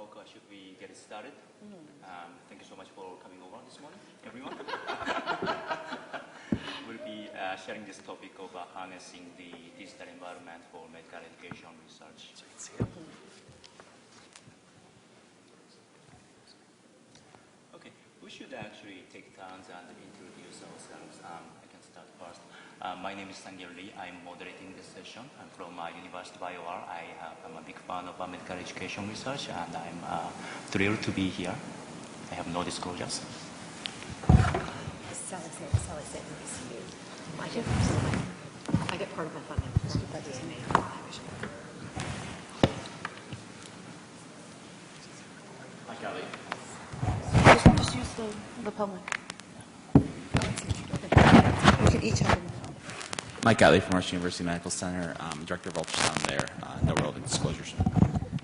o'clock, should we get started? Thank you so much for coming over this morning, everyone. We'll be sharing this topic of harnessing the digital environment for medical education research. Okay, we should actually take turns and introduce ourselves. I can start first. My name is Sangil Lee. I'm moderating this session. I'm from University of Iowa. I'm a big fan of medical education research, and I'm thrilled to be here. I have no disclosures. I get part of my funding from the DMA. Hi, Kelly. Just use the public. We can each have them. Mike Gottlieb from Rush University Medical Center, Director of Ultrasound there, no relevant disclosures.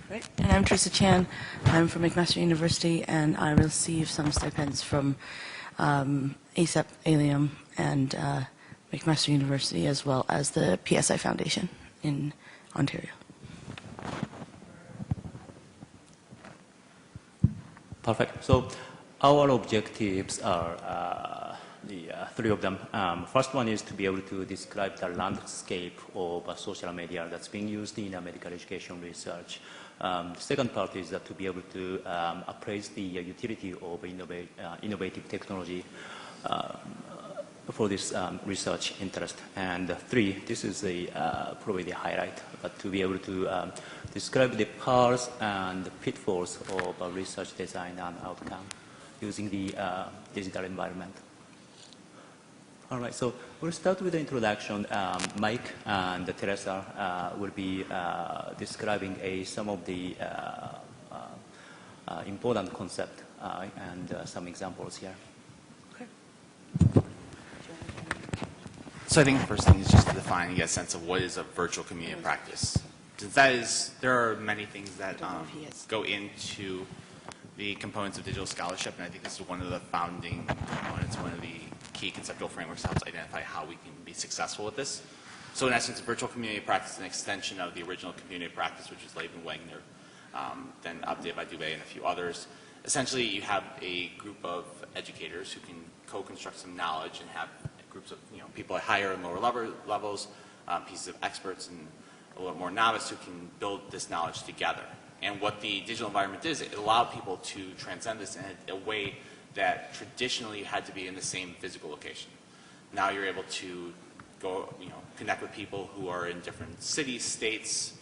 Right. And I'm Teresa Chan. I'm from McMaster University, and I receive some stipends from ASAP, Alium, and McMaster University, as well as the PSI Foundation in Ontario. Perfect. So our objectives are three of them. First one is to be able to describe the landscape of social media that's being used in medical education research. The second part is to be able to appraise the utility of innovative technology for this research interest. And three, this is probably the highlight, but to be able to describe the powers and pitfalls of research design and outcome using the digital environment. All right, so we'll start with the introduction. Mike and Teresa will be describing some of the important concepts and some examples here. Okay. So I think the first thing is just to define and get a sense of what is a virtual community practice. Since there are many things that go into the components of digital scholarship, and I think this is one of the founding components, one of the key conceptual frameworks that helps identify how we can be successful with this. So in essence, virtual community practice is an extension of the original community practice, which is Laban-Wagner, then updated by Dubé and a few others. Essentially, you have a group of educators who can co-construct some knowledge and have groups of people at higher and lower levels, pieces of experts and a little more novice who can build this knowledge together. And what the digital environment is, it allowed people to transcend this in a way that traditionally had to be in the same physical location. Now you're able to go, connect with people who are in different cities, states,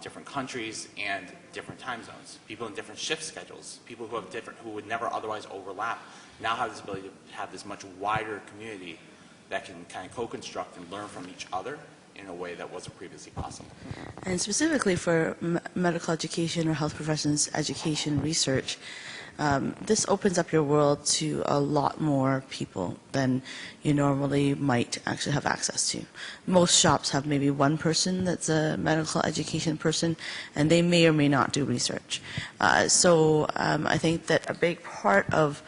different countries, and different time zones. People in different shift schedules, people who would never otherwise overlap, now have this ability to have this much wider community that can kind of co-construct and learn from each other in a way that wasn't previously possible. And specifically for medical education or health professions education research, this opens up your world to a lot more people than you normally might actually have access to. Most shops have maybe one person that's a medical education person, and they may or may not do research. So I think that a big part of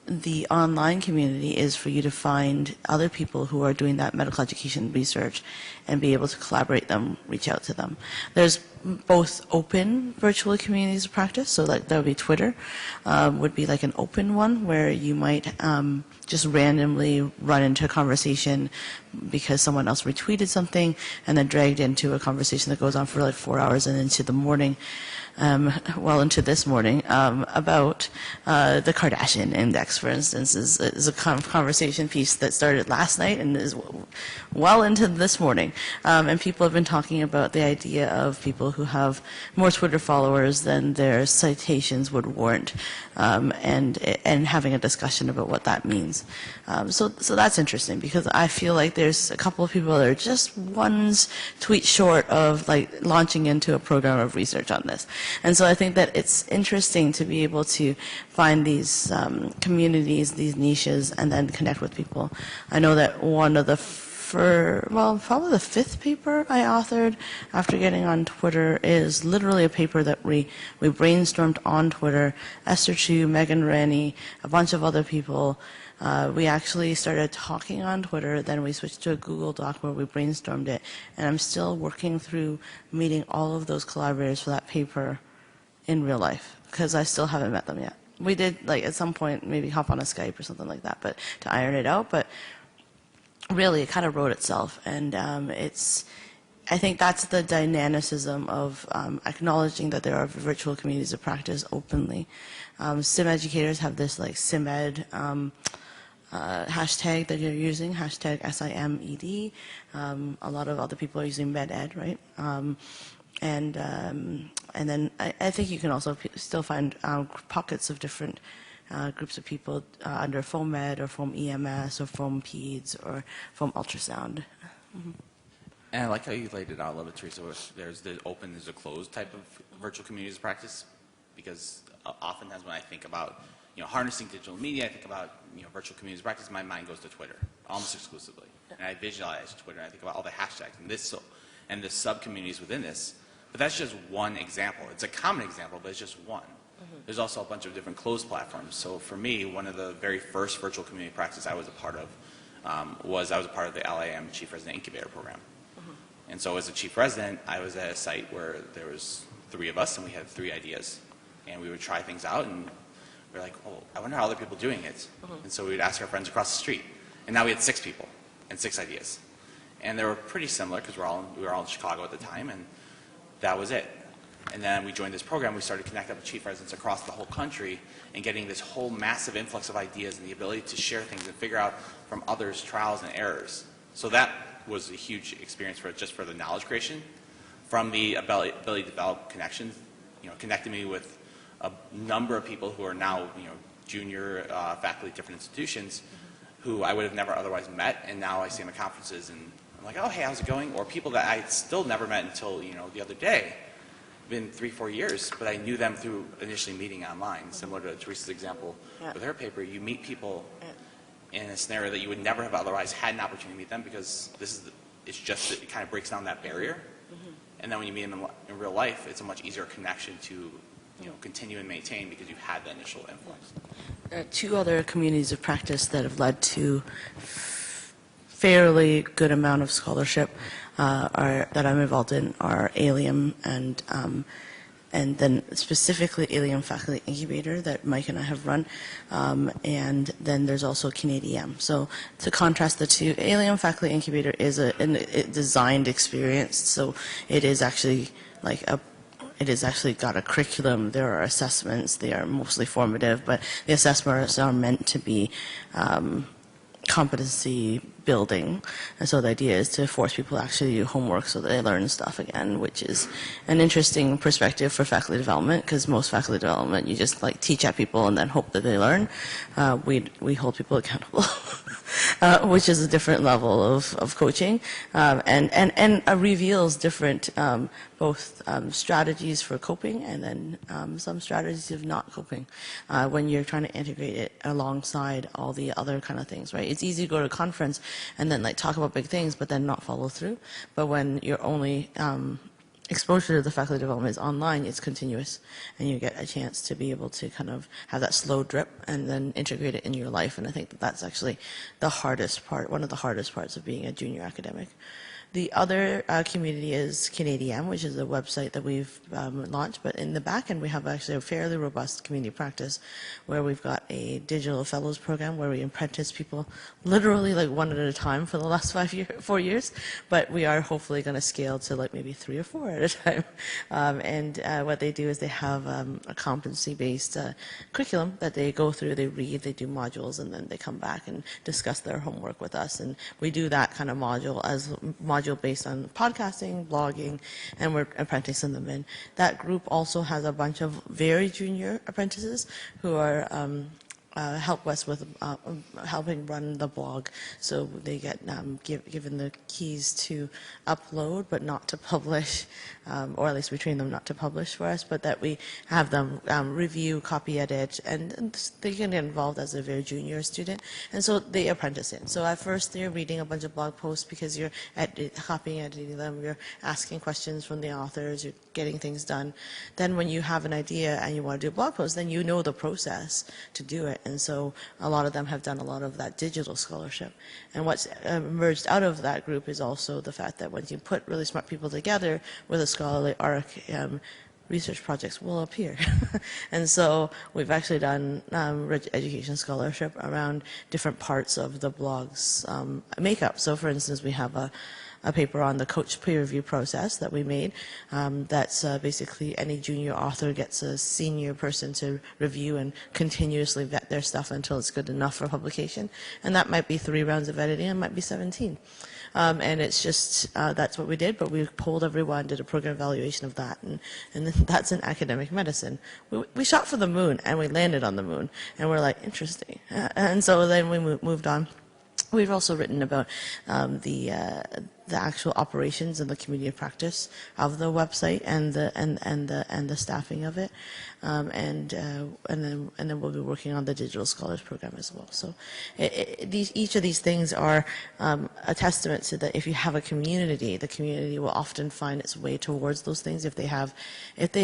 the online community is for you to find other people who are doing that medical education research and be able to collaborate them, reach out to them. There's both open virtual communities of practice, so like there would be Twitter, would be like an open one where you might just randomly run into a conversation because someone else retweeted something and then dragged into a conversation that goes on for like 4 hours and into the morning. Well into this morning, about the Kardashian Index, for instance, is a conversation piece that started last night and is well into this morning. And people have been talking about the idea of people who have more Twitter followers than their citations would warrant, and having a discussion about what that means. So that's interesting because I feel like there's a couple of people that are just one tweet short of like launching into a program of research on this. And so I think that it's interesting to be able to find these communities, these niches, and then connect with people. I know that one of the probably the 5th paper I authored after getting on Twitter is literally a paper that we brainstormed on Twitter. Esther Chu, Megan Rennie, a bunch of other people. We actually started talking on Twitter, then we switched to a Google Doc where we brainstormed it, and I'm still working through meeting all of those collaborators for that paper in real life, because I still haven't met them yet. We did, like, at some point, maybe hop on a Skype or something like that, but to iron it out. But really, it kind of wrote itself, and I think that's the dynamicism of acknowledging that there are virtual communities of practice openly. SIM educators have this, like, SIMED hashtag that you're using, hashtag SIMED. A lot of other people are using MedEd, right? And then I think you can also still find pockets of different groups of people under FOAM-Med or FOAM-EMS or FOAM-PEDS or FOAM-Ultrasound. Mm-hmm. And I like how you laid it out a little bit, Teresa. There's the open, there's a closed type of virtual communities of practice, because oftentimes when I think about harnessing digital media, I think about virtual communities of practice. My mind goes to Twitter almost exclusively, and I visualize Twitter. And I think about all the hashtags and the sub communities within this. But that's just one example. It's a common example, but it's just one. Mm-hmm. There's also a bunch of different closed platforms. So for me, one of the very first virtual community practice I was a part of was a part of the LAM Chief Resident Incubator Program. And so as a chief resident, I was at a site where there was 3 of us, and we had 3 ideas. And we would try things out, and we were like, oh, I wonder how other people are doing it. And so we would ask our friends across the street. And now we had 6 people and 6 ideas. And they were pretty similar, because we were all in Chicago at the time, and that was it. And then we joined this program. We started connecting up with chief residents across the whole country and getting this whole massive influx of ideas and the ability to share things and figure out from others' trials and errors. So that was a huge experience just for the knowledge creation, from the ability to develop connections, connecting me with a number of people who are now, junior faculty at different institutions who I would have never otherwise met, and now I see them at conferences and I'm like, oh, hey, how's it going? Or people that I still never met until, the other day. Been 3-4 years, but I knew them through initially meeting online, similar to Teresa's example with her paper. You meet people in a scenario that you would never have otherwise had an opportunity to meet them, because it kind of breaks down that barrier. And then when you meet them in real life, it's a much easier connection to continue and maintain, because you've had the initial influence. 2 other communities of practice that have led to fairly good amount of scholarship that I'm involved in are Allium and then specifically Allium Faculty Incubator that Mike and I have run, and then there's also Canadian. So to contrast the 2, Allium Faculty Incubator is a designed experience, so it is actually it has actually got a curriculum. There are assessments. They are mostly formative, but the assessments are meant to be competency building. And so the idea is to force people to actually do homework so that they learn stuff again, which is an interesting perspective for faculty development, because most faculty development, you just teach at people and then hope that they learn. We hold people accountable, which is a different level of coaching, and reveals different both strategies for coping and then some strategies of not coping when you're trying to integrate it alongside all the other kind of things, right? It's easy to go to a conference and then talk about big things but then not follow through. But when your only exposure to the faculty development is online, it's continuous, and you get a chance to be able to kind of have that slow drip and then integrate it in your life. And I think that's actually the hardest part, one of the hardest parts of being a junior academic. The other community is Canadian, which is a website that we've launched, but in the back end we have actually a fairly robust community practice where we've got a digital fellows program where we apprentice people literally one at a time for the last 4 years, but we are hopefully going to scale to maybe 3 or 4 at a time. And what they do is they have a competency-based curriculum that they go through, they read, they do modules, and then they come back and discuss their homework with us. And we do that kind of module based on podcasting, blogging, and we're apprenticing them in. That group also has a bunch of very junior apprentices who are help us with helping run the blog, so they get given the keys to upload but not to publish, or at least we train them not to publish for us, but that we have them review, copy edit, and they can get involved as a very junior student, and so they apprentice in. So at first they're reading a bunch of blog posts because you're copying, editing them, you're asking questions from the authors, you're getting things done. Then when you have an idea and you want to do a blog post, then you know the process to do it. And so a lot of them have done a lot of that digital scholarship. And what's emerged out of that group is also the fact that when you put really smart people together with a scholarly arc, research projects will appear. And so we've actually done education scholarship around different parts of the blog's makeup. So for instance, we have a paper on the coach peer review process that we made. That's basically any junior author gets a senior person to review and continuously vet their stuff until it's good enough for publication. And that might be 3 rounds of editing, it might be 17. And it's just, that's what we did, but we polled everyone, did a program evaluation of that, and that's in academic medicine. We shot for the moon, and we landed on the moon, and we're like, interesting. And so then we moved on. We've also written about the actual operations and the community of practice of the website and the staffing of it, and then we'll be working on the Digital Scholars Program as well. So each of these things are a testament to that if you have a community, the community will often find its way towards those things if they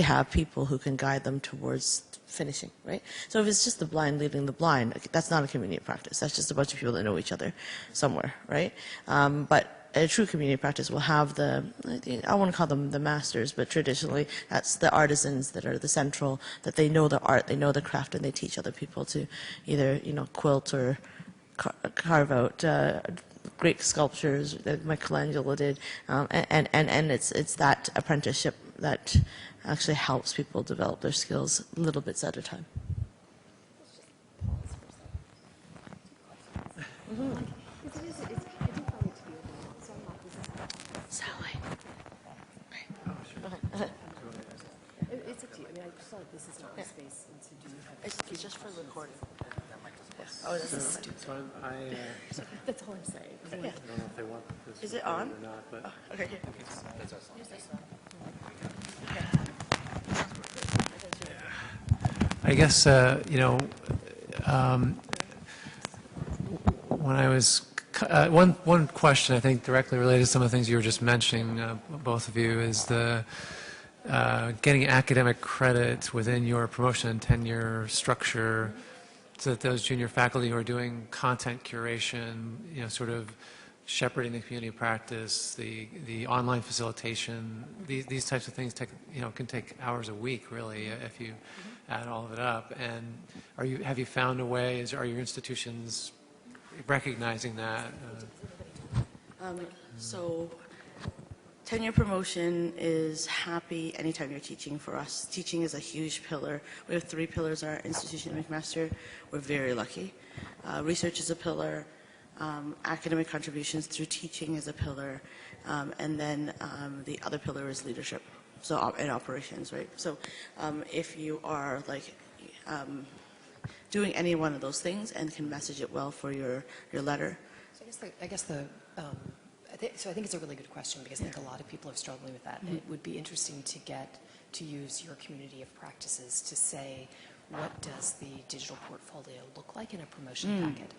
have people who can guide them towards finishing, right? So if it's just the blind leading the blind, that's not a community of practice. That's just a bunch of people that know each other somewhere, right? But a true community practice will have I want to call them the masters, but traditionally that's the artisans that are the central, that they know the art, they know the craft, and they teach other people to either, quilt or carve out great sculptures that Michelangelo did, and it's that apprenticeship that actually helps people develop their skills little bits at a time. Sally. It's up to you. I mean, I just feel like this is not the space, and so do you have... It's just for recording. Oh, this is So stupid. That's all I'm saying. I don't know if they want this Is it on? or not, but Okay. I guess, when I was, one question I think directly related to some of the things you were just mentioning, both of you, is the getting academic credit within your promotion and tenure structure so that those junior faculty who are doing content curation, sort of shepherding the community practice, the online facilitation, these types of things can take hours a week, really, if you add all of it up. And have you found a way? Are your institutions recognizing that? So tenure promotion is happy anytime you're teaching for us. Teaching is a huge pillar. We have 3 pillars at our institution at McMaster. We're very lucky. Research is a pillar. Academic contributions through teaching is a pillar. And then the other pillar is leadership. So and operations, right? So if you are doing any one of those things and can message it well for your letter. So I think it's a really good question because I think a lot of people are struggling with that. And it would be interesting to use your community of practices to say, what does the digital portfolio look like in a promotion packet?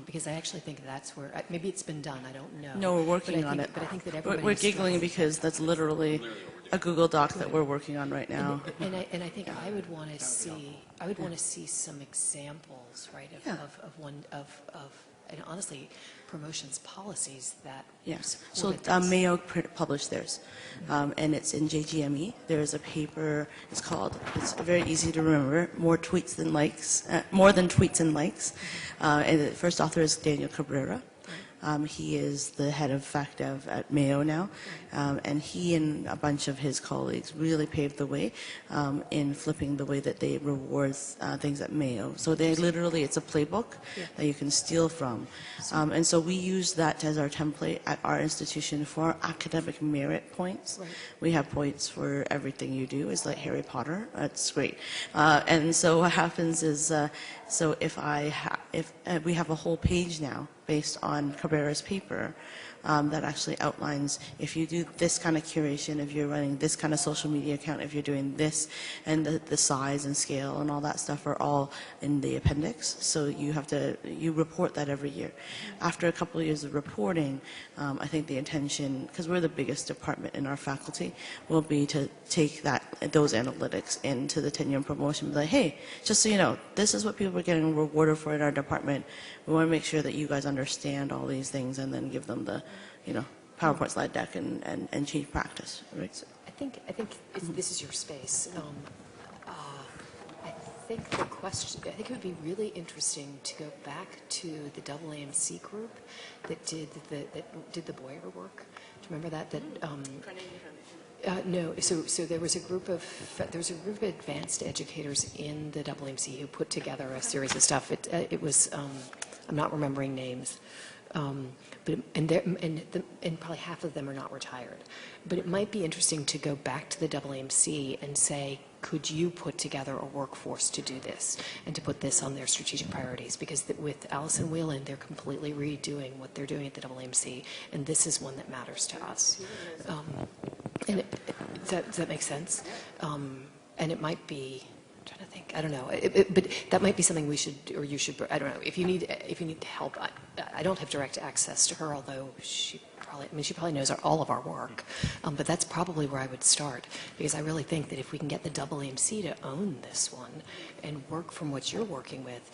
Because I actually think that's where, maybe it's been done, I don't know. No, we're working on it. But I think that everybody We're giggling because that's literally a Google Doc that we're working on right now. And I think I would want to see some examples, right, of and honestly, promotions policies that. Yes. So Mayo published theirs, and it's in JGME. There's a paper. It's very easy to remember. More than tweets and likes. And the first author is Daniel Cabrera. He is the head of FacDev at Mayo now, and he and a bunch of his colleagues really paved the way in flipping the way that they reward things at Mayo. So it's a playbook that you can steal from. And so we use that as our template at our institution for academic merit points. Right. We have points for everything you do. It's like Harry Potter. That's great. And so what happens is, so if we have a whole page now based on Cabrera's paper that actually outlines if you do this kind of curation, if you're running this kind of social media account, if you're doing this, and the size and scale and all that stuff are all in the appendix. So you report that every year. After a couple of years of reporting, I think the intention, because we're the biggest department in our faculty, will be to take those analytics into the tenure and promotion and be like, hey, just so you know, this is what people are getting rewarded for in our department. We want to make sure that you guys understand all these things and then give them the, PowerPoint slide deck and change practice. Right? So think this is your space. I think the question, I think it would be really interesting to go back to the AAMC group that did the Boyer work. Do you remember that? No. So there was a group of advanced educators in the AAMC who put together a series of stuff. It was I'm not remembering names. And probably half of them are not retired. But it might be interesting to go back to the AAMC and say, could you put together a workforce to do this and to put this on their strategic priorities? Because with Allison Whelan, they're completely redoing what they're doing at the AAMC, and this is one that matters to us. Does that make sense? And it might be, I'm trying to think, I don't know, but that might be something we should, or you should, I don't know, if you need help, I don't have direct access to her, although she probably knows all of our work, but that's probably where I would start, because I really think that if we can get the AAMC to own this one and work from what you're working with,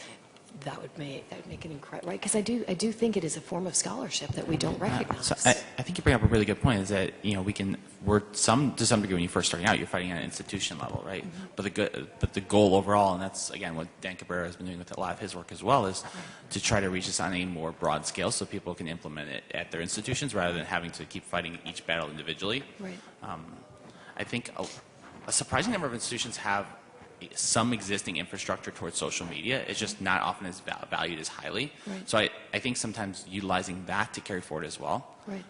that would make it incredible, right? Because I do think it is a form of scholarship that we don't recognize. So I think you bring up a really good point. Is that to some degree when you're first starting out, you're fighting at an institution level, right? Mm-hmm. But the goal overall, and that's again what Dan Cabrera has been doing with a lot of his work as well, is to try to reach this on a more broad scale, so people can implement it at their institutions rather than having to keep fighting each battle individually. Right. I think a surprising number of institutions have some existing infrastructure towards social media. It's just not often as valued as highly. Right. So I think sometimes utilizing that to carry forward as well. Right.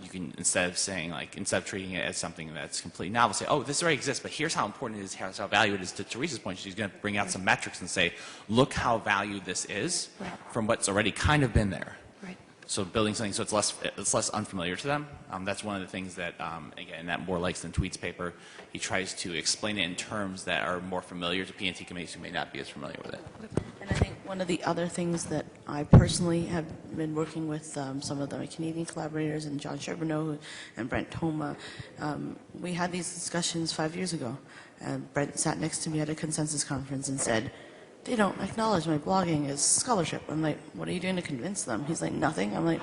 You can, instead of treating it as something that's completely novel, say, oh, this already exists, but here's how important it is, here's how valued it is. To Teresa's point, she's going to bring out some metrics and say, look how valued this is from what's already kind of been there. So building something so it's less unfamiliar to them. That's one of the things that, again, that More Likes Than Tweets paper, he tries to explain it in terms that are more familiar to PNT committees who may not be as familiar with it. And I think one of the other things that I personally have been working with some of the Canadian collaborators and John Charbonneau and Brent Thoma, we had these discussions 5 years ago. And Brent sat next to me at a consensus conference and said, they don't acknowledge my blogging as scholarship. I'm like, what are you doing to convince them? He's like, nothing. I'm like,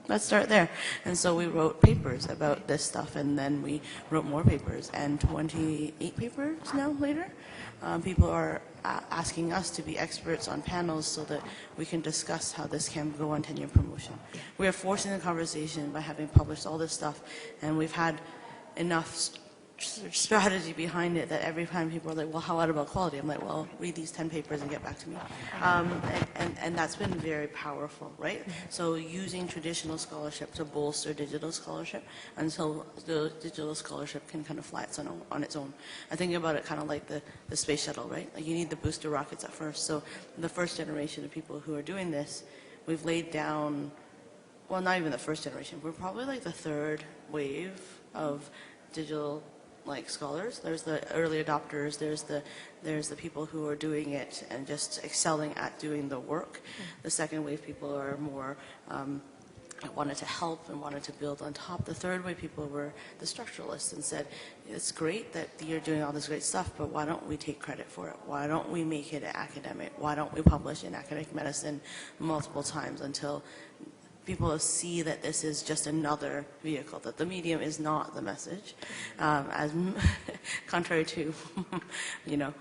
let's start there. And so we wrote papers about this stuff, and then we wrote more papers. And 28 papers now later, people are asking us to be experts on panels so that we can discuss how this can go on tenure promotion. We are forcing the conversation by having published all this stuff, and we've had enough strategy behind it that every time people are like, well, how about quality? I'm like, well, read these 10 papers and get back to me. And that's been very powerful, right? So using traditional scholarship to bolster digital scholarship until the digital scholarship can kind of fly on its own. I think about it kind of like the space shuttle, right? Like you need the booster rockets at first. So the first generation of people who are doing this, we've laid down, well, not even the first generation, we're probably like the third wave of digital scholars. There's the early adopters, there's the people who are doing it and just excelling at doing the work. The second wave people are more wanted to help and wanted to build on top. The third wave people were the structuralists and said, it's great that you're doing all this great stuff, but why don't we take credit for it? Why don't we make it academic? Why don't we publish in academic medicine multiple times until people see that this is just another vehicle, that the medium is not the message, as contrary to,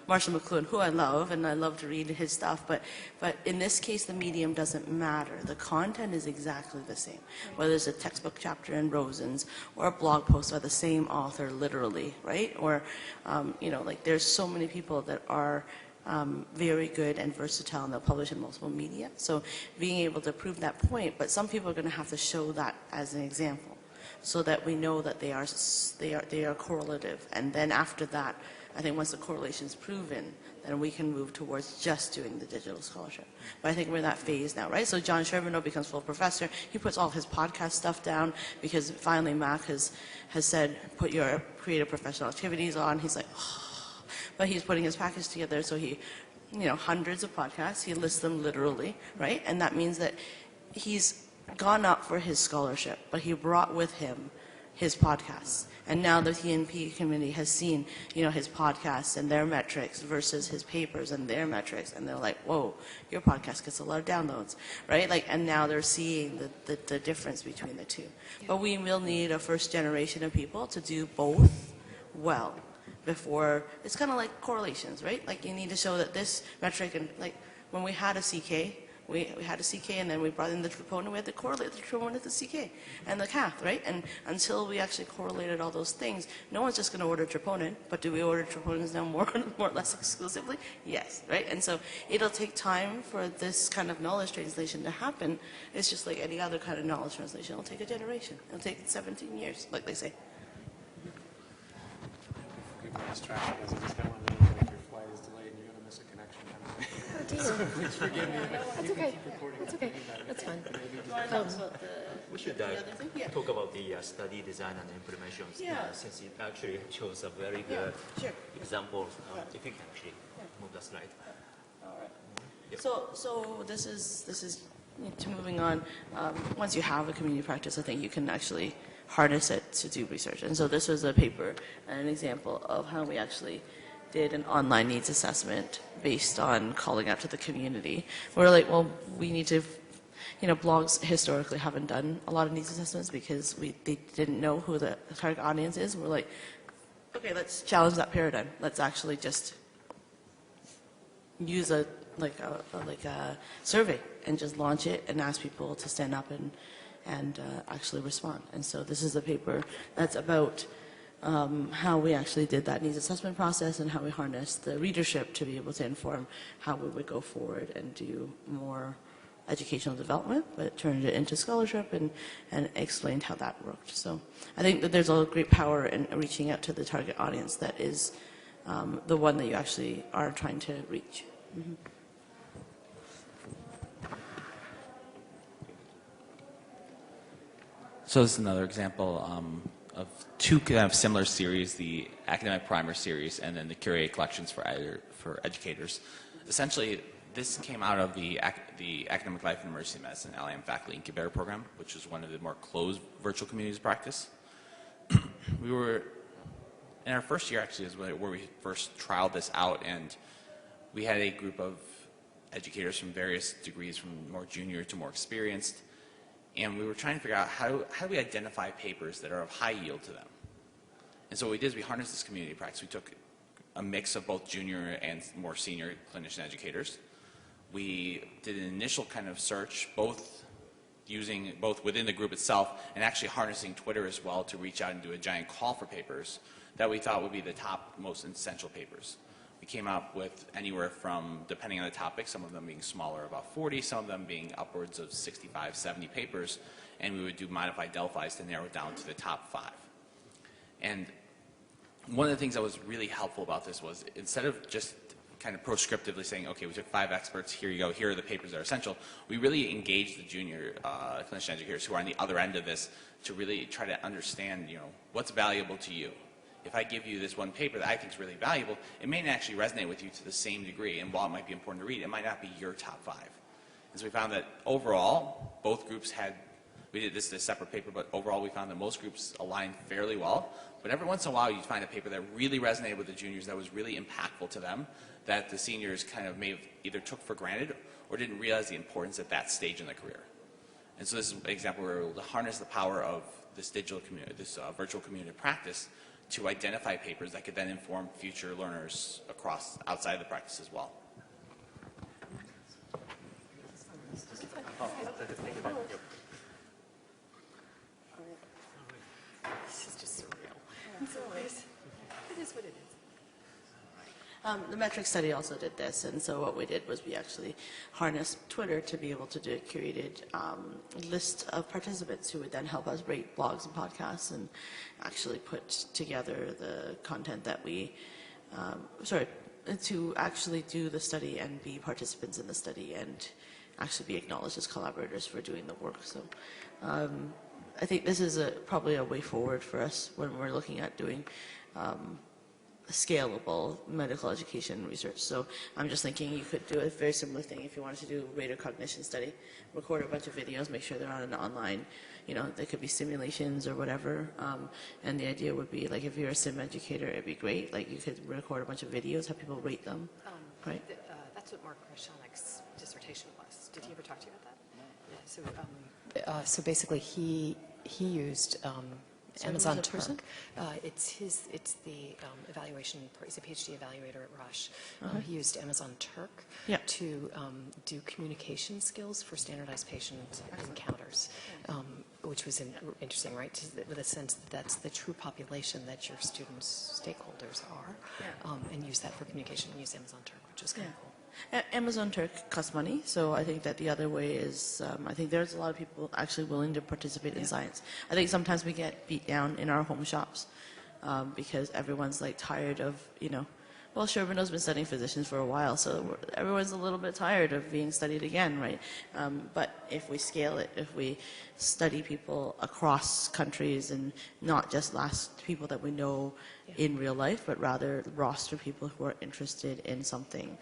Marshall McLuhan, who I love, and I love to read his stuff, but in this case, the medium doesn't matter. The content is exactly the same. Whether it's a textbook chapter in Rosen's or a blog post by the same author, literally, right? Or, there's so many people that are very good and versatile, and they'll publish in multiple media. So being able to prove that point, but some people are going to have to show that as an example so that we know that they are correlative. And then after that, I think once the correlation is proven, then we can move towards just doing the digital scholarship. But I think we're in that phase now, right? So John Charbonneau becomes full professor. He puts all his podcast stuff down because finally Mac has said, put your creative professional activities on. He's like, oh. But he's putting his package together, so he, hundreds of podcasts, he lists them literally, right? And that means that he's gone up for his scholarship, but he brought with him his podcasts. And now the TNP committee has seen, his podcasts and their metrics versus his papers and their metrics, and they're like, whoa, your podcast gets a lot of downloads, right? And now they're seeing the difference between the two. But we will need a first generation of people to do both well before. It's kind of like correlations, right? Like you need to show that this metric, and like when we had a CK, we had a CK and then we brought in the troponin, we had to correlate the troponin with the CK and the cath, right? And until we actually correlated all those things, no one's just going to order troponin, but do we order troponins now more or less exclusively? Yes, right? And so it'll take time for this kind of knowledge translation to happen. It's just like any other kind of knowledge translation. It'll take a generation. It'll take 17 years, like they say. Forgive me, distraction, because I just got one minute, if your flight is delayed and you're going to miss a connection. Oh, dear. Please forgive me. That's okay. That's okay. That's fine. We should talk about the study design and implementation, since it actually shows a very good example. If you can actually move the slide. All right. Yep. So this is to moving on. Once you have a community practice, I think you can actually harness it to do research. And so this was a paper and an example of how we actually did an online needs assessment based on calling out to the community. We're like, well, we need to, blogs historically haven't done a lot of needs assessments because they didn't know who the target audience is. We're like, okay, let's challenge that paradigm. Let's actually just use a survey and just launch it and ask people to stand up and actually respond. And so this is a paper that's about how we actually did that needs assessment process and how we harnessed the readership to be able to inform how we would go forward and do more educational development, but turned it into scholarship and explained how that worked. So I think that there's a great power in reaching out to the target audience that is the one that you actually are trying to reach. Mm-hmm. So this is another example of two kind of similar series, the academic primer series and then the curated collections for educators. Essentially, this came out of the Academic Life and Emergency Medicine LAM Faculty Incubator Program, which is one of the more closed virtual communities of practice. We were, in our first year actually is where we first trialed this out, and we had a group of educators from various degrees, from more junior to more experienced, and we were trying to figure out how do we identify papers that are of high yield to them. And so what we did is we harnessed this community practice. We took a mix of both junior and more senior clinician educators. We did an initial kind of search, both within the group itself and actually harnessing Twitter as well to reach out and do a giant call for papers that we thought would be the top most essential papers. We came up with anywhere from, depending on the topic, some of them being smaller, about 40, some of them being upwards of 65, 70 papers, and we would do modified Delphis to narrow it down to the top 5. And one of the things that was really helpful about this was, instead of just kind of proscriptively saying, okay, we took 5 experts, here you go, here are the papers that are essential, we really engaged the junior clinician educators who are on the other end of this to really try to understand, what's valuable to you. If I give you this one paper that I think is really valuable, it may not actually resonate with you to the same degree, and while it might be important to read, it might not be your top 5. And so we found that overall, both groups we did this as a separate paper, but overall we found that most groups aligned fairly well. But every once in a while you'd find a paper that really resonated with the juniors, that was really impactful to them, that the seniors kind of may have either took for granted or didn't realize the importance at that stage in their career. And so this is an example where we were able to harness the power of this digital community, this virtual community practice, to identify papers that could then inform future learners outside the practice as well. This is just surreal. It's always, it is what it is. The metric study also did this, and so what we did was we actually harnessed Twitter to be able to do a curated list of participants who would then help us rate blogs and podcasts and actually put together the content that to actually do the study and be participants in the study and actually be acknowledged as collaborators for doing the work. So I think this is probably a way forward for us when we're looking at doing scalable medical education research. So I'm just thinking you could do a very similar thing if you wanted to do a rater cognition study, record a bunch of videos, make sure they're on an online, they could be simulations or whatever. And the idea would be, like, if you're a sim educator, it'd be great. Like, you could record a bunch of videos, have people rate them, right? That's what Mark Krashanik's dissertation was. Did he ever talk to you about that? Yeah, so basically he used So Amazon who's the person? Turk. It's the evaluation. He's a PhD evaluator at Rush. He used Amazon Turk Yeah. to do communication skills for standardized patient encounters, which was interesting, right? With a sense that that's the true population that your students' stakeholders are, and use that for communication and use Amazon Turk, which is kind of cool. Amazon Turk costs money, so I think that the other way is, I think there's a lot of people actually willing to participate in science. I think sometimes we get beat down in our home shops because everyone's like tired of, well, Sherbino's been studying physicians for a while, so everyone's a little bit tired of being studied again, right? But if we scale it, if we study people across countries and not just people that we know in real life, but rather roster people who are interested in something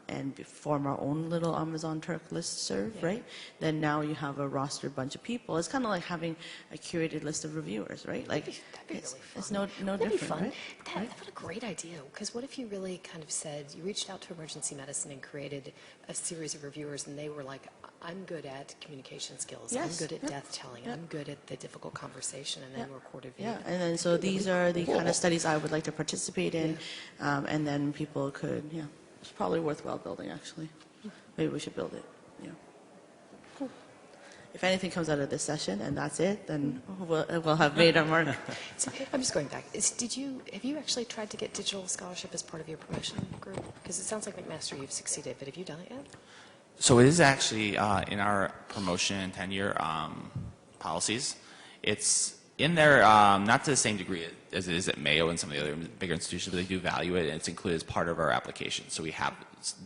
and form our own little Amazon Turk listserv, right? Then now you have a rostered bunch of people. It's kind of like having a curated list of reviewers, right? Like That'd be really fun. it's no That'd be different, fun. right? What a great idea. Because what if you really kind of said, you reached out to emergency medicine and created a series of reviewers, and they were like, I'm good at communication skills. Yes. I'm good at death telling. I'm good at the difficult conversation, and then recorded video. Yeah, and then so these are the kind of studies I would like to participate in, and then people could, it's probably worthwhile building actually. Maybe we should build it, Cool. If anything comes out of this session and that's it, then we'll have made our mark. So I'm just going back. Have you actually tried to get digital scholarship as part of your promotion group? Because it sounds like McMaster you've succeeded, but have you done it yet? So it is actually in our promotion and tenure policies. It's in there, not to the same degree as it is at Mayo and some of the other bigger institutions, but they do value it, and it's included as part of our application. So we have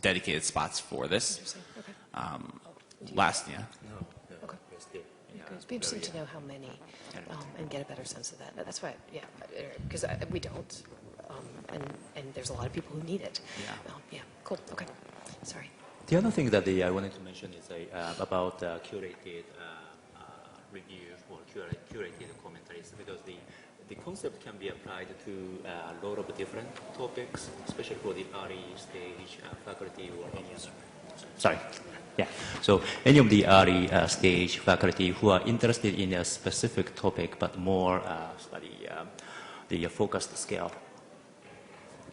dedicated spots for this. Interesting. Okay. Yeah. Okay. It'd be interesting to know how many and get a better sense of that. That's why, because we don't, and there's a lot of people who need it. Cool. Okay. Sorry. The other thing that I wanted to mention is about curated review or curated commentaries, because the concept can be applied to a lot of different topics, especially for the early stage faculty or any other. Sorry. Yeah. So any of the early stage faculty who are interested in a specific topic but more study the focused scale.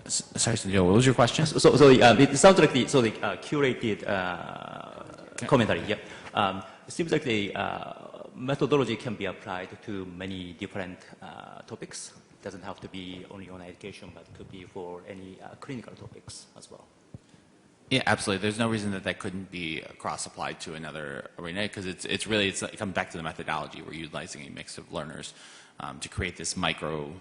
Sorry, Joe, what was your question? So it sounds like the curated commentary. Yeah. It seems like the methodology can be applied to many different topics. It doesn't have to be only on education, but could be for any clinical topics as well. Yeah, absolutely. There's no reason that couldn't be cross-applied to another arena, because it comes back to the methodology. We're utilizing a mix of learners to create this micro,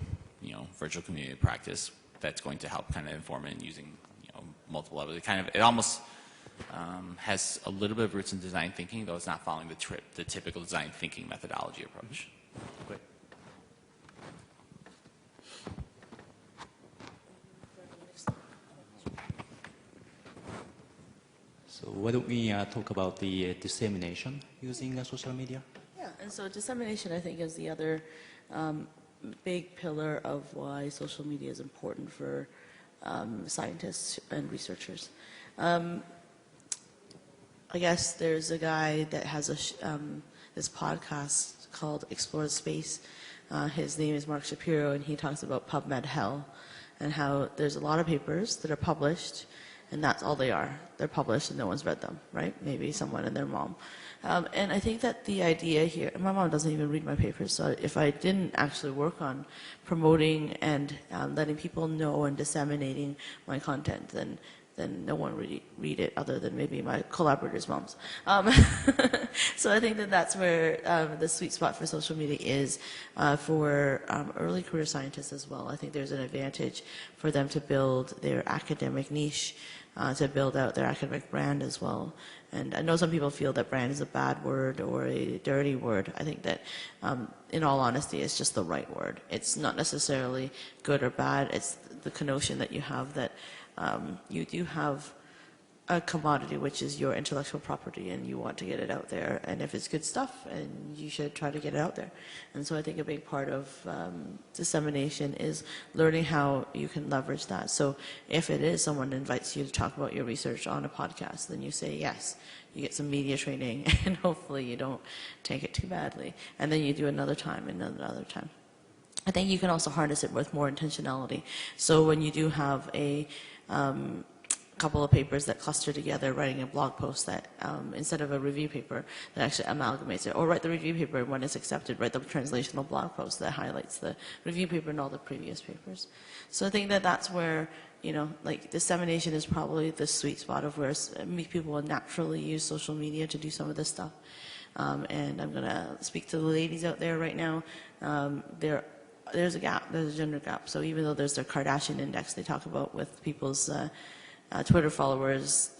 virtual community practice that's going to help kind of inform it and using multiple levels. It almost has a little bit of roots in design thinking, though it's not following the typical design thinking methodology approach. Great. So why don't we talk about the dissemination using social media? Yeah, and so dissemination, I think, is the other big pillar of why social media is important for scientists and researchers. I guess there's a guy that has this podcast called Explore Space. His name is Mark Shapiro, and he talks about PubMed hell and how there's a lot of papers that are published, and that's all they are. They're published and no one's read them, right? Maybe someone and their mom. And I think that the idea here, my mom doesn't even read my papers, so if I didn't actually work on promoting and letting people know and disseminating my content, then no one would read it other than maybe my collaborators' moms. So I think that that's where the sweet spot for social media is for early career scientists as well. I think there's an advantage for them to build their academic niche, to build out their academic brand as well. And I know some people feel that brand is a bad word or a dirty word. I think that, in all honesty, it's just the right word. It's not necessarily good or bad. It's the connotation that you have that you do have a commodity, which is your intellectual property, and you want to get it out there. And if it's good stuff, and you should try to get it out there. And so I think a big part of dissemination is learning how you can leverage that. So if it is someone invites you to talk about your research on a podcast, then you say yes. You get some media training, and hopefully you don't take it too badly. And then you do another time and another time. I think you can also harness it with more intentionality. So when you do have a couple of papers that cluster together, writing a blog post that instead of a review paper that actually amalgamates it, or write the review paper when it's accepted, write the translational blog post that highlights the review paper and all the previous papers. So I think that that's where, you know, like dissemination is probably the sweet spot of where people will naturally use social media to do some of this stuff. And I'm going to speak to the ladies out there right now. There's a gap, there's a gender gap. So even though there's the Kardashian index they talk about with people's Twitter followers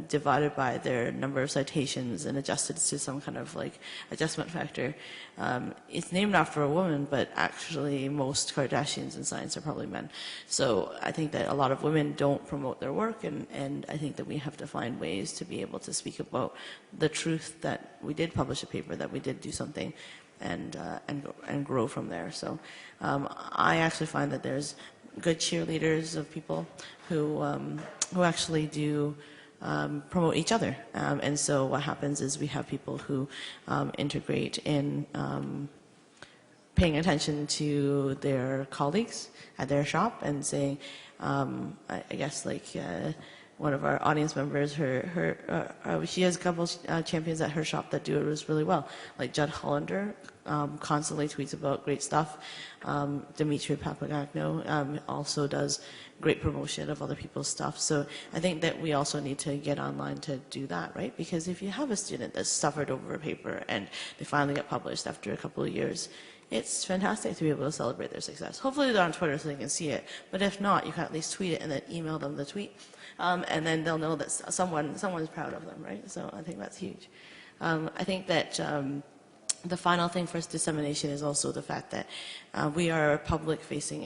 divided by their number of citations and adjusted to some kind of like adjustment factor. It's named after a woman, but actually most Kardashians in science are probably men. So I think that a lot of women don't promote their work, and I think that we have to find ways to be able to speak about the truth that we did publish a paper, that we did do something, and grow from there. So I actually find that there's good cheerleaders of people who actually do promote each other. And so what happens is we have people who integrate in paying attention to their colleagues at their shop and saying, I guess like one of our audience members, she has a couple champions at her shop that do it really well. Like Judd Hollander constantly tweets about great stuff. Dimitri Papagagno also does great promotion of other people's stuff. So I think that we also need to get online to do that, right? Because if you have a student that's suffered over a paper and they finally get published after a couple of years, it's fantastic to be able to celebrate their success. Hopefully they're on Twitter so they can see it. But if not, you can at least tweet it and then email them the tweet. And then they'll know that someone is proud of them, right? So I think that's huge. I think that the final thing for dissemination is also the fact that we are public-facing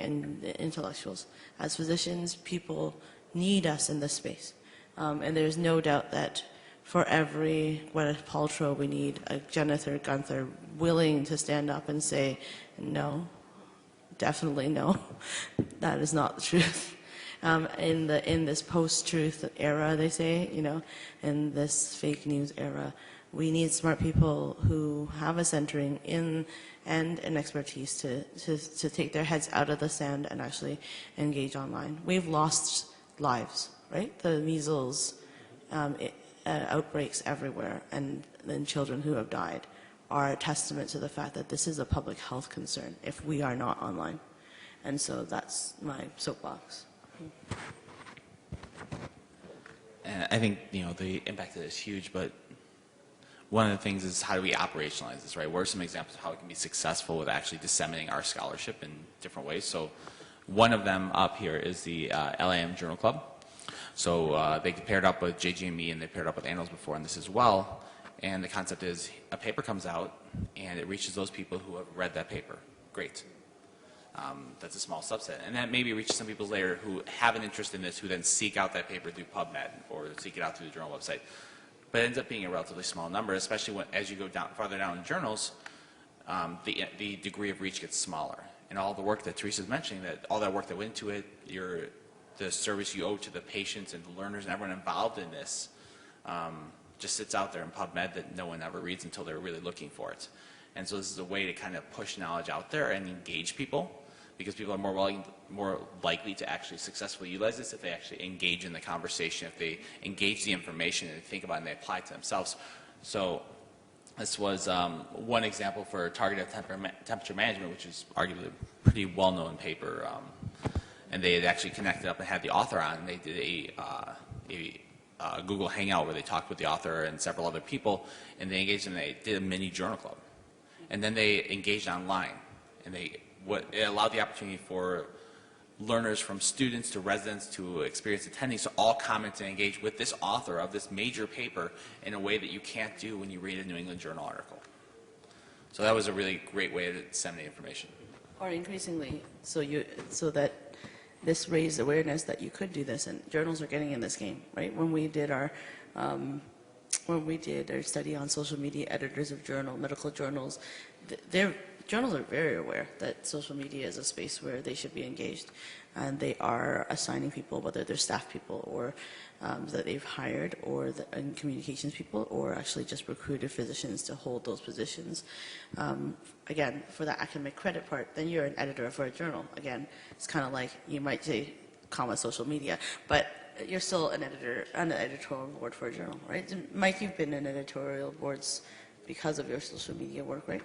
intellectuals. As physicians, people need us in this space. And there's no doubt that for every Gwyneth Paltrow, we need a Jennifer Gunther willing to stand up and say, no, definitely no, that is not the truth. In this post-truth era, they say, you know, in this fake news era, we need smart people who have a centering in and an expertise to take their heads out of the sand and actually engage online. We've lost lives, right? The measles outbreaks everywhere, and then children who have died are a testament to the fact that this is a public health concern if we are not online. And so that's my soapbox. And I think, you know, the impact of it is huge, but one of the things is how do we operationalize this, right? What are some examples of how we can be successful with actually disseminating our scholarship in different ways? So one of them up here is the LAM Journal Club. So they paired up with JGME and they paired up with Annals before on this as well. And the concept is a paper comes out and it reaches those people who have read that paper. Great. That's a small subset. And that maybe reaches some people later who have an interest in this, who then seek out that paper through PubMed or seek it out through the journal website. But it ends up being a relatively small number, especially when, as you go down, farther down in journals, the degree of reach gets smaller. And all the work that Teresa's mentioning, that all that work that went into it, the service you owe to the patients and the learners and everyone involved in this, just sits out there in PubMed that no one ever reads until they're really looking for it. And so this is a way to kind of push knowledge out there and engage people, because people are more likely to actually successfully utilize this if they actually engage in the conversation, if they engage the information and they think about it and they apply it to themselves. So this was one example for targeted temperature management, which is arguably a pretty well-known paper. And they had actually connected up and had the author on, and they did a Google Hangout where they talked with the author and several other people, and they engaged and they did a mini journal club. And then they engaged online, and it allowed the opportunity for learners from students to residents to experienced attendees to all comment and engage with this author of this major paper in a way that you can't do when you read a New England Journal article. So that was a really great way to disseminate information. Or increasingly, so that this raised awareness that you could do this, and journals are getting in this game, right? When we did our study on social media editors of medical journals, they're journals are very aware that social media is a space where they should be engaged, and they are assigning people, whether they're staff people or that they've hired, or and communications people, or actually just recruited physicians to hold those positions. Again, for that academic credit part, then you're an editor for a journal. Again, it's kind of like you might say, comma, social media, but you're still an editor on the editorial board for a journal, right? Mike, you've been in editorial boards because of your social media work, right?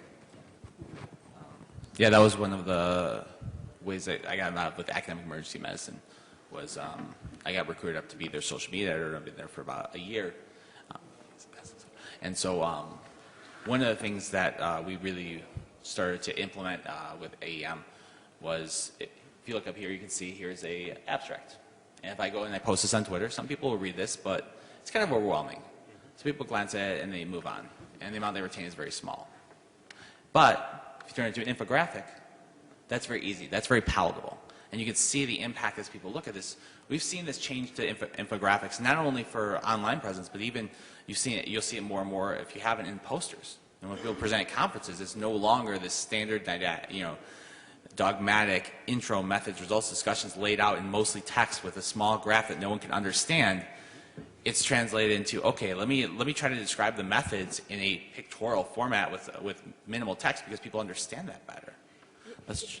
Yeah, that was one of the ways that I got involved with academic emergency medicine. Was I got recruited up to be their social media editor. I've been there for about a year. And so one of the things that we really started to implement with AEM was, if you look up here, you can see here's a abstract. And if I go and I post this on Twitter, some people will read this, but it's kind of overwhelming. So people glance at it and they move on. And the amount they retain is very small. But if you turn it into an infographic, that's very easy. That's very palatable. And you can see the impact as people look at this. We've seen this change to infographics, not only for online presence, but even you'll see it more and more if you have it in posters. And when people present at conferences, it's no longer this standard, dogmatic intro, methods, results, discussions laid out in mostly text with a small graph that no one can understand. It's translated into, okay, let me try to describe the methods in a pictorial format with minimal text because people understand that better. It's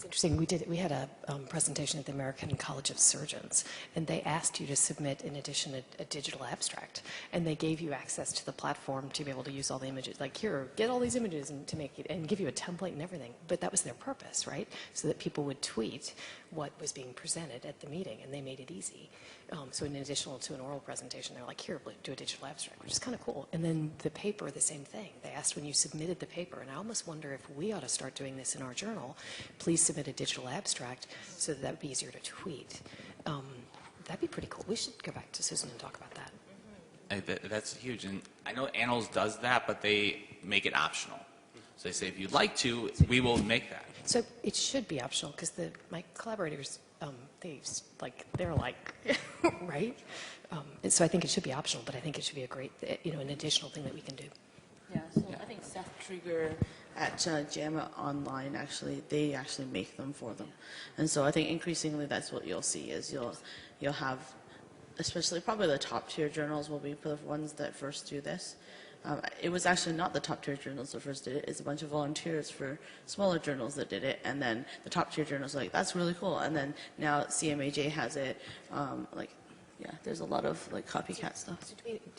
interesting. We had a presentation at the American College of Surgeons, and they asked you to submit, in addition, a digital abstract, and they gave you access to the platform to be able to use all the images. Like, here, get all these images and to make it, and give you a template and everything. But that was their purpose, right? So that people would tweet what was being presented at the meeting, and they made it easy. So in addition to an oral presentation, they're like, here, do a digital abstract, which is kind of cool. And then the paper, the same thing. They asked when you submitted the paper, and I almost wonder if we ought to start doing this in our journal. Please submit a digital abstract so that would be easier to tweet. That'd be pretty cool. We should go back to Susan and talk about that. That's huge. And I know Annals does that, but they make it optional. So they say, if you'd like to, we will make that. So it should be optional because my collaborators, they're like, right? And so I think it should be optional, but I think it should be a great, an additional thing that we can do. Yeah, so I think Seth Trigger at JAMA Online, they actually make them for them. And so I think increasingly that's what you'll see is you'll have, especially probably the top tier journals will be the ones that first do this. It was actually not the top tier journals that first did it. It's a bunch of volunteers for smaller journals that did it. And then the top tier journals are like, that's really cool. And then now CMAJ has it. There's a lot of copycat stuff. So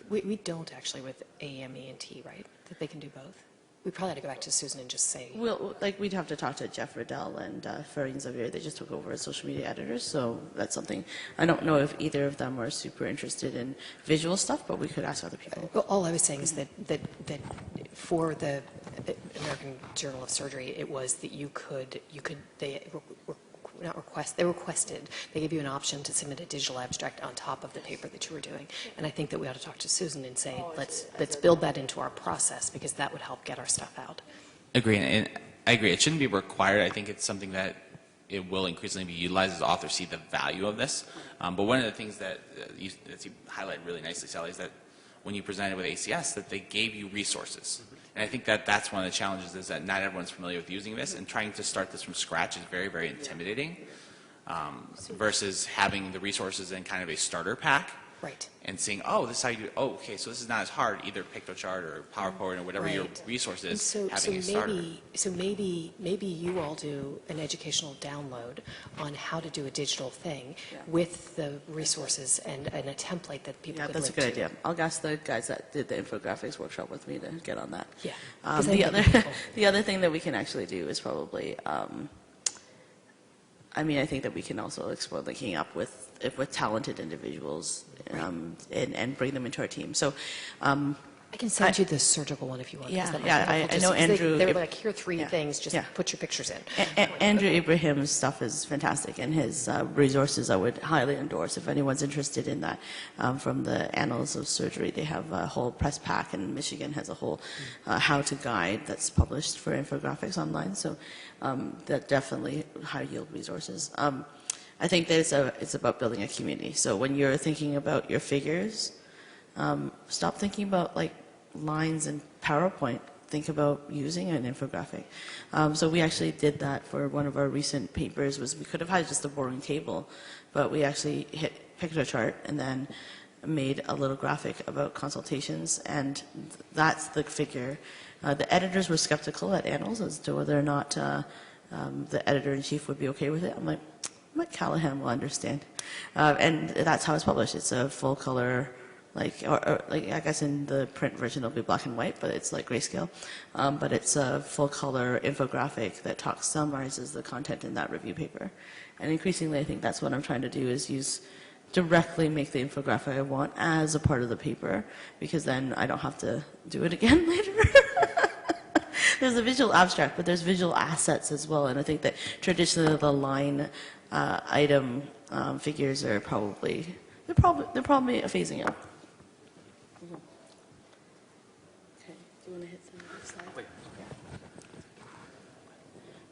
we don't actually with AEM, E&T, right? That they can do both? We probably had to go back to Susan and just say. Well, we'd have to talk to Jeff Riddell and Farine Xavier. They just took over as social media editors, so that's something. I don't know if either of them are super interested in visual stuff, but we could ask other people. Well, all I was saying is that for the American Journal of Surgery, it was that they requested, they gave you an option to submit a digital abstract on top of the paper that you were doing. And I think that we ought to talk to Susan and say, let's build that into our process because that would help get our stuff out. Agree, and I agree. It shouldn't be required. I think it's something that it will increasingly be utilized as authors see the value of this. But one of the things that you highlighted really nicely, Sally, is that when you presented with ACS, that they gave you resources. And I think that that's one of the challenges is that not everyone's familiar with using this, and trying to start this from scratch is very, very intimidating versus having the resources in kind of a starter pack. Right. And seeing, oh, this is how you do, oh, okay, so this is not as hard, either PictoChart or PowerPoint or whatever your resource is, having a starter. So maybe you all do an educational download on how to do a digital thing with the resources and a template that people could that's a good idea. I'll ask the guys that did the infographics workshop with me to get on that. Yeah. The other thing that we can actually do is probably, I think that we can also explore linking up with talented individuals and bring them into our team. So I can send you the surgical one if you want. I know Andrew. They were like, here are three things, just put your pictures in. Andrew Ibrahim's stuff is fantastic, and his resources I would highly endorse if anyone's interested in that. From the Annals of Surgery, they have a whole press pack, and Michigan has a whole how-to guide that's published for infographics online. So that definitely high-yield resources. I think that it's about building a community. So when you're thinking about your figures, stop thinking about lines in PowerPoint. think about using an infographic. So we actually did that for one of our recent papers. Was we could have had just a boring table, but we actually picked a chart and then made a little graphic about consultations, and that's the figure. The editors were skeptical at Annals as to whether or not the editor-in-chief would be okay with it. I'm like, Mike Callahan will understand. And that's how it's published. It's a full color, like I guess in the print version it'll be black and white, but it's like grayscale. But it's a full color infographic that summarizes the content in that review paper. And increasingly, I think that's what I'm trying to do, is directly make the infographic I want as a part of the paper, because then I don't have to do it again later. There's a visual abstract, but there's visual assets as well, and I think that traditionally the line item figures are probably phasing out. Okay, do you want to hit the next slide? Wait.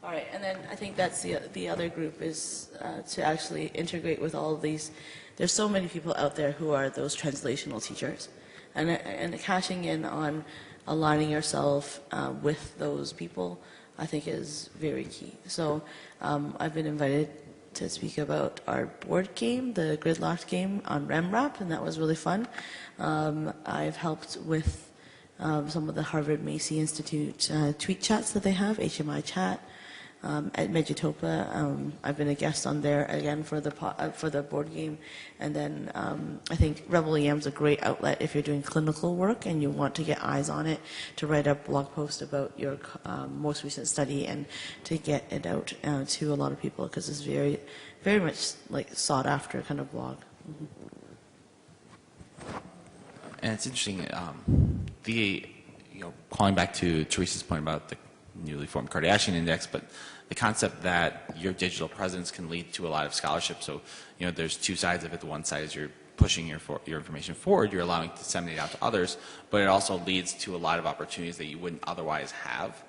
All right, and then I think that's the other group is to actually integrate with all of these. There's so many people out there who are those translational teachers, and cashing in on aligning yourself with those people, I think, is very key. So I've been invited to speak about our board game, the Gridlocked game on RemWrap, and that was really fun. I've helped with some of the Harvard Macy Institute tweet chats that they have, HMI chat. At Medjitopa, I've been a guest on there again for the board game, and then I think Rebel EM is a great outlet if you're doing clinical work and you want to get eyes on it, to write a blog post about your most recent study and to get it out to a lot of people, because it's very, very much like sought after kind of blog. Mm-hmm. And it's interesting, calling back to Teresa's point about the newly formed Kardashian Index, but the concept that your digital presence can lead to a lot of scholarship. So, there's two sides of it. The one side is you're pushing your information forward, you're allowing it to disseminate out to others, but it also leads to a lot of opportunities that you wouldn't otherwise have.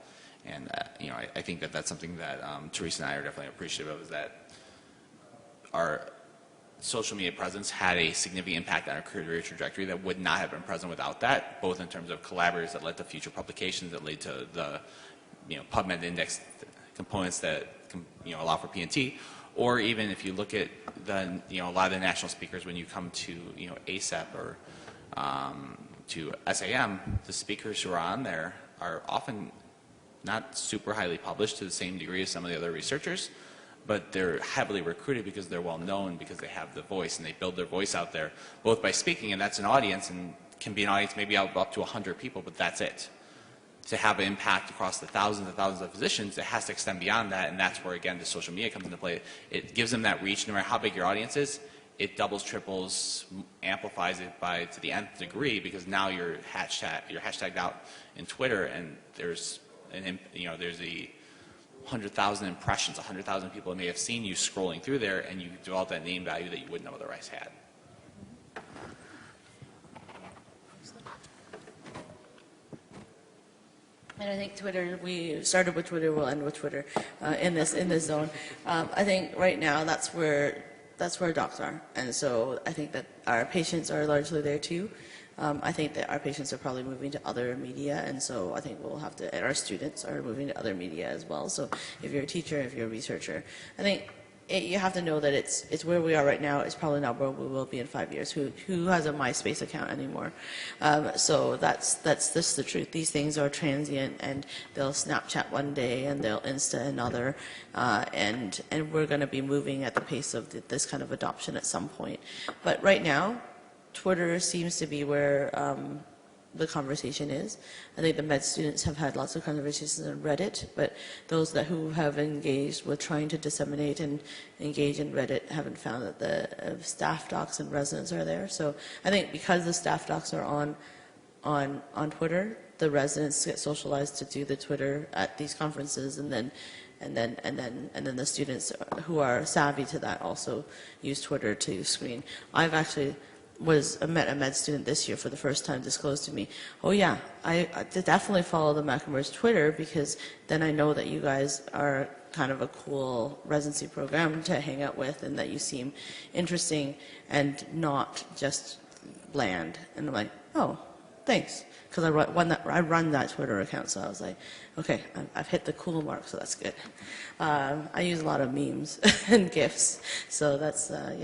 And, I think that that's something that Teresa and I are definitely appreciative of, is that our social media presence had a significant impact on our career trajectory that would not have been present without that, both in terms of collaborators that led to future publications, that led to the PubMed index components that allow for P&T, or even if you look at the a lot of the national speakers, when you come to ASAP or to SAM, the speakers who are on there are often not super highly published to the same degree as some of the other researchers, but they're heavily recruited because they're well known, because they have the voice and they build their voice out there, both by speaking, and that's an audience, and can be an audience maybe up to 100 people, but that's it. To have an impact across the thousands and thousands of physicians, it has to extend beyond that, and that's where, again, the social media comes into play. It gives them that reach. No matter how big your audience is, it triples, amplifies it to the nth degree, because now you're hashtagged out in Twitter, and there's 100,000 impressions, 100,000 people may have seen you scrolling through there, and you develop that name value that you wouldn't have otherwise had. And I think Twitter, we started with Twitter, we'll end with Twitter in this zone. I think right now that's where docs are. And so I think that our patients are largely there too. I think that our patients are probably moving to other media, and so I think our students are moving to other media as well. So if you're a teacher, if you're a researcher, I think you have to know that it's where we are right now. It's probably not where we will be in 5 years. Who has a MySpace account anymore? So that's just the truth. These things are transient, and they'll Snapchat one day and they'll Insta another, and we're going to be moving at the pace of this kind of adoption at some point. But right now, Twitter seems to be where the conversation is. I think the med students have had lots of conversations on Reddit, but those who have engaged with trying to disseminate and engage in Reddit haven't found that the staff docs and residents are there. So I think because the staff docs are on Twitter, the residents get socialized to do the Twitter at these conferences, and then the students who are savvy to that also use Twitter to screen. I've actually met a med student this year for the first time, disclosed to me, oh yeah, I definitely follow the McNamara's Twitter, because then I know that you guys are kind of a cool residency program to hang out with, and that you seem interesting and not just bland. And I'm like, oh, thanks. Because I run that Twitter account, so I was like, okay, I've hit the cool mark, so that's good. I use a lot of memes and GIFs, so that's, I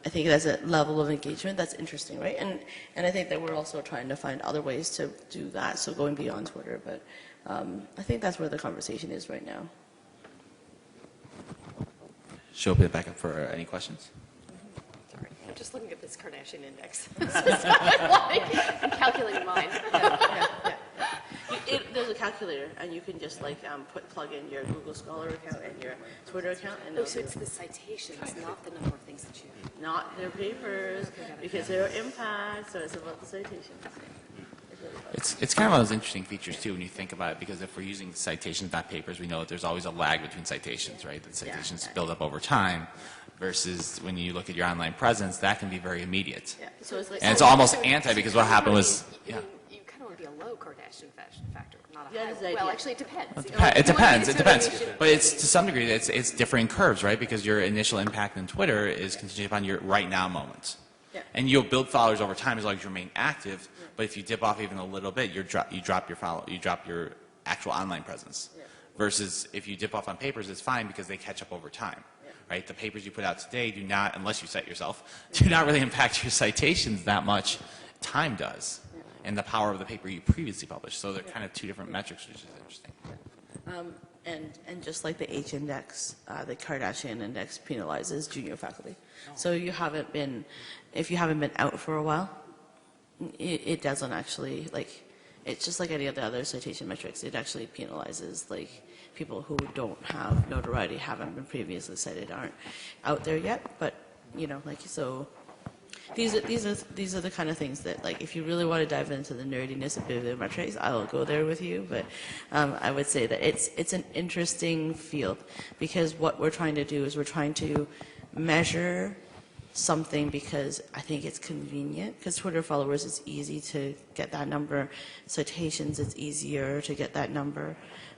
think there's a level of engagement that's interesting, right? And I think that we're also trying to find other ways to do that, so going beyond Twitter, but I think that's where the conversation is right now. She'll open it back up for any questions. Sorry, I'm just looking at this Kardashian index. I'm calculating mine. There's a calculator, and you can just plug in your Google Scholar account and your Twitter account. And Oh, so it's the citations, not the number of things that you... Not their papers, because their impact, so it's about the citations. It's kind of one of those interesting features, too, when you think about it, because if we're using citations, not papers, we know that there's always a lag between citations, right? That citations build up over time, versus when you look at your online presence, that can be very immediate. Yeah. So it's like, And it's almost anti, because what happened was... You kind of want to be a low Kardashian factor, not a Yeah, high. that's the Well, idea. actually, it depends. It depends. But it's to some degree, it's differing curves, right? Because your initial impact on Twitter is contingent upon your right now moment. Yeah. And you'll build followers over time as long as you remain active. But if you dip off even a little bit, you drop your actual online presence. Yeah. Versus if you dip off on papers, it's fine because they catch up over time. Right? The papers you put out today do not, unless you cite yourself, do not really impact your citations that much. Time does. And the power of the paper you previously published. So they're kind of two different metrics, which is interesting. And just like the H index, the Kardashian index penalizes junior faculty. So if you haven't been out for a while, it doesn't actually, it's just like any of the other citation metrics. It actually penalizes people who don't have notoriety, haven't been previously cited, aren't out there yet. But so these are the kind of things that if you really want to dive into the nerdiness of bibliometrics, I will go there with you. But I would say that it's an interesting field, because what we're trying to do is we're trying to measure something because I think it's convenient. Because Twitter followers, it's easy to get that number. Citations, it's easier to get that number.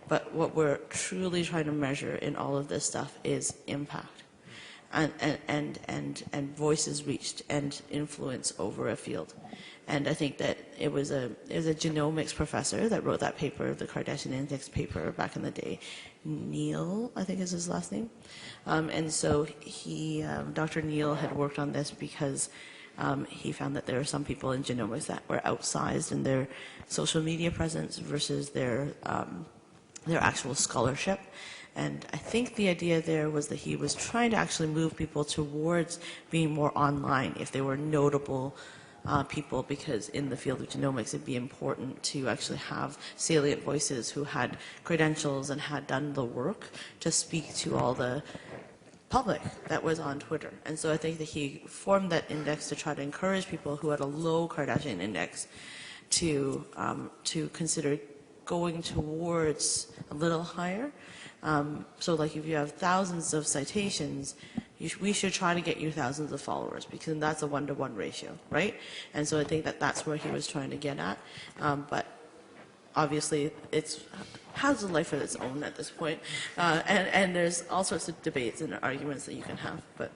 But what we're truly trying to measure in all of this stuff is impact, and voices reached and influence over a field. And I think that it was a genomics professor that wrote that paper, the Kardashian Index paper back in the day. Neil, I think is his last name. And so Dr. Neil had worked on this because he found that there are some people in genomics that were outsized in their social media presence versus their actual scholarship. And I think the idea there was that he was trying to actually move people towards being more online if they were notable people, because in the field of genomics it'd be important to actually have salient voices who had credentials and had done the work to speak to all the public that was on Twitter. And so I think that he formed that index to try to encourage people who had a low Kardashian index to consider going towards a little higher. So if you have thousands of citations, we should try to get you thousands of followers, because that's a 1-to-1 ratio, right? And so I think that that's where he was trying to get at. But obviously, it has a life of its own at this point. And there's all sorts of debates and arguments that you can have, but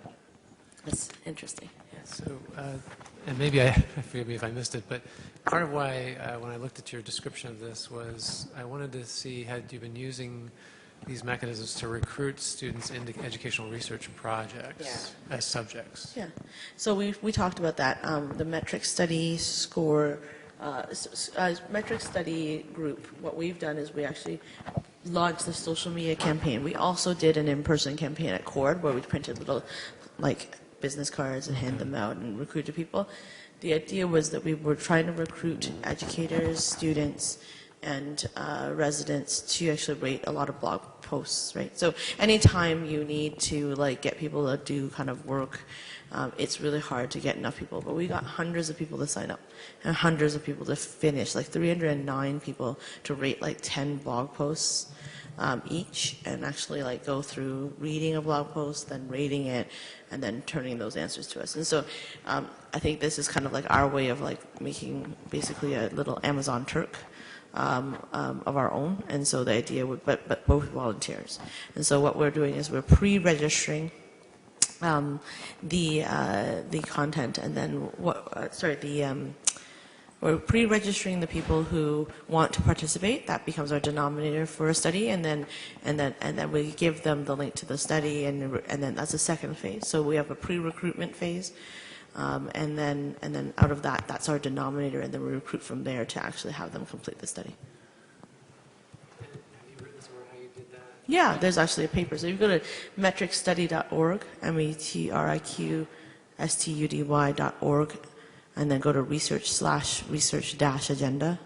it's interesting. So, and maybe forgive me if I missed it, but part of why when I looked at your description of this was I wanted to see, had you been using these mechanisms to recruit students into educational research projects as subjects? Yeah. So we talked about that. The metric study score, metric study group, what we've done is we actually launched the social media campaign. We also did an in-person campaign at Cord where we printed little business cards and hand them out and recruited people. The idea was that we were trying to recruit educators, students, and residents to actually rate a lot of blog posts, right? So anytime you need to get people to do kind of work, it's really hard to get enough people. But we got hundreds of people to sign up and hundreds of people to finish, 309 people to rate 10 blog posts each, and actually go through reading a blog post, then rating it, and then turning those answers to us. And so I think this is kind of our way of making basically a little Amazon Turk of our own. And so the idea would, but both volunteers. And so what we're doing is we're pre-registering the content, and then we're pre-registering the people who want to participate. That becomes our denominator for a study, and then we give them the link to the study, and then that's a second phase. So we have a pre-recruitment phase, and then out of that, that's our denominator, and then we recruit from there to actually have them complete the study. Have you written somewhere how you did that? Yeah, there's actually a paper. So you go to metricstudy.org, metricstudy.org, and then go to research/research-agenda.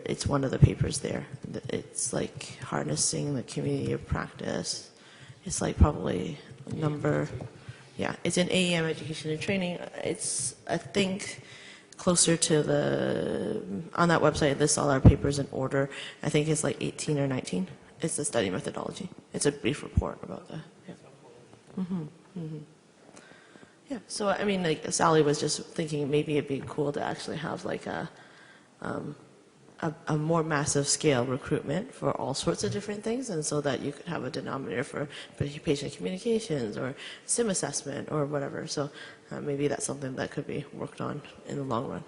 It's one of the papers there. It's like harnessing the community of practice. It's like probably number, yeah, it's in AEM education and training. It's, I think, closer to on that website, it lists all our papers in order. I think it's like 18 or 19. It's the study methodology. It's a brief report about that. Yeah. Yeah, so I mean, like Sally was just thinking maybe it'd be cool to actually have like a more massive scale recruitment for all sorts of different things, and so that you could have a denominator for patient communications or SIM assessment or whatever. So maybe that's something that could be worked on in the long run.